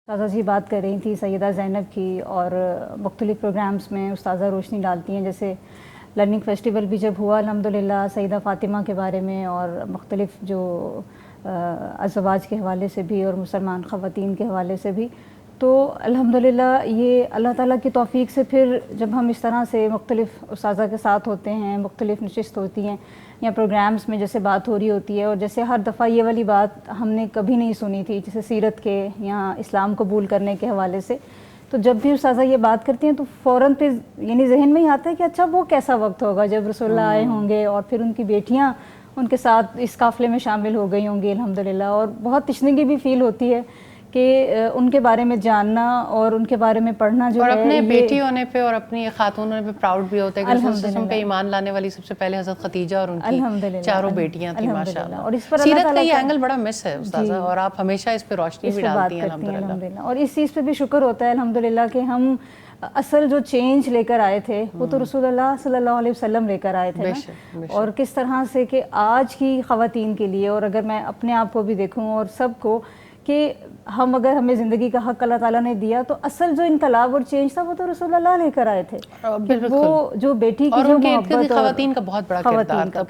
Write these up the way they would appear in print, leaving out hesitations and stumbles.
استاذہ جی بات کر رہی تھی سیدہ زینب کی، اور مختلف پروگرامز میں استاذہ روشنی ڈالتی ہیں، جیسے لرننگ فیسٹیول بھی جب ہوا الحمدللہ سیدہ فاطمہ کے بارے میں، اور مختلف جو ازواج کے حوالے سے بھی اور مسلمان خواتین کے حوالے سے بھی، تو الحمدللہ یہ اللہ تعالیٰ کی توفیق سے پھر جب ہم اس طرح سے مختلف استاذہ کے ساتھ ہوتے ہیں، مختلف نشست ہوتی ہیں یا پروگرامز میں جیسے بات ہو رہی ہوتی ہے، اور جیسے ہر دفعہ یہ والی بات ہم نے کبھی نہیں سنی تھی، جیسے سیرت کے یا اسلام قبول کرنے کے حوالے سے، تو جب بھی استاذہ یہ بات کرتی ہیں تو فوراً پہ یعنی ذہن میں ہی آتا ہے کہ اچھا وہ کیسا وقت ہوگا جب رسول اللہ آئے ہوں گے اور پھر ان کی بیٹیاں ان کے ساتھ اس قافلے میں شامل ہو گئی ہوں گی الحمدللہ، اور بہت تشنگی بھی فیل ہوتی ہے کہ ان کے بارے میں جاننا اور ان کے بارے میں پڑھنا جو ہے، اور اپنے بیٹی ہونے پہ اور اپنی خاتون ہونے پہ پراؤڈ بھی ہوتا ہے کہ رسول پہ ایمان لانے والی سب سے پہلے حضرت خدیجہ اور ان کی چاروں بیٹیاں تھیں ماشاءاللہ. اور اس پر سیرت کا یہ اینگل بڑا مس ہے استاذہ، اور آپ ہمیشہ اس پہ روشنی بھی ڈالتی ہیں الحمدللہ. اور اس چیز پہ بھی شکر ہوتا ہے الحمدللہ کہ ہم اصل جو چینج لے کر آئے تھے وہ تو رسول اللہ صلی اللہ علیہ وسلم لے کر آئے تھے نا، اور کس طرح سے کہ آج کی خواتین کے لیے، اور اگر میں اپنے آپ کو بھی دیکھوں اور سب کو، کہ ہم اگر ہمیں زندگی کا حق اللہ تعالیٰ نے دیا تو اصل جو انقلاب اور چینج تھا وہ تو رسول اللہ لے کر آئے تھے. وہ جو بیٹی کی جو محبت، خواتین کا بہت بڑا کردار تھا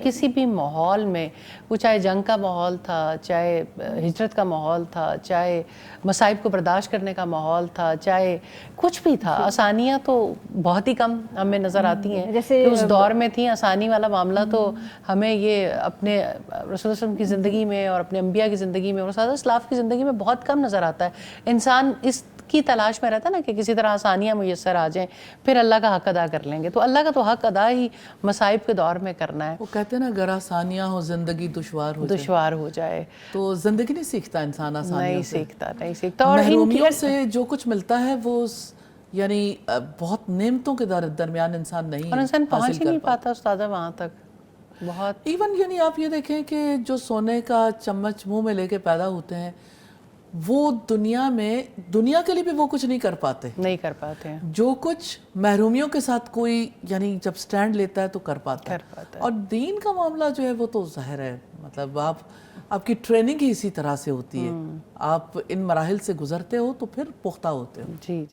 کسی بھی ماحول میں، وہ چاہے جنگ کا ماحول تھا، چاہے ہجرت کا ماحول تھا، چاہے مصائب کو برداشت کرنے کا ماحول تھا، چاہے کچھ بھی تھا، آسانیاں تو بہت ہی کم ہمیں نظر آتی ہیں کہ اس دور میں تھیں. آسانی والا معاملہ تو ہمیں یہ اپنے رسول اللہ صلی اللہ علیہ وسلم کی زندگی میں اور اپنے انبیاء کی زندگی میں اور سادہ اسلاف کی زندگی میں بہت کم نظر آتا ہے. انسان اس کی تلاش میں رہتا ہے نا کہ کسی طرح آسانیاں میسر آ جائیں پھر اللہ کا حق ادا کر لیں گے. تو اللہ کا تو حق ادا ہی مصائب کے دور میں کرنا ہے. وہ کہتے ہیں نا اگر آسانیاں ہو زندگی دشوار ہو جائے تو زندگی نہیں سیکھتا انسان آسانیوں سے، نہیں سیکھتا. اور محرومیوں سے جو کچھ ملتا ہے وہ یعنی بہت نعمتوں کے درمیان انسان نہیں، اور انسان پہنچ ہی نہیں پاتا استاذہ وہاں تک. بہت ایون یعنی آپ یہ دیکھیں کہ جو سونے کا چمچ منہ میں لے کے پیدا ہوتے ہیں وہ دنیا کے لیے بھی وہ کچھ نہیں کر پاتے ہیں جو کچھ محرومیوں کے ساتھ کوئی یعنی جب سٹینڈ لیتا ہے تو کر پاتا ہے. اور دین کا معاملہ جو ہے وہ تو ظاہر ہے، مطلب آپ کی ٹریننگ ہی اسی طرح سے ہوتی ہے، آپ ان مراحل سے گزرتے ہو تو پھر پختہ ہوتے ہو. جی.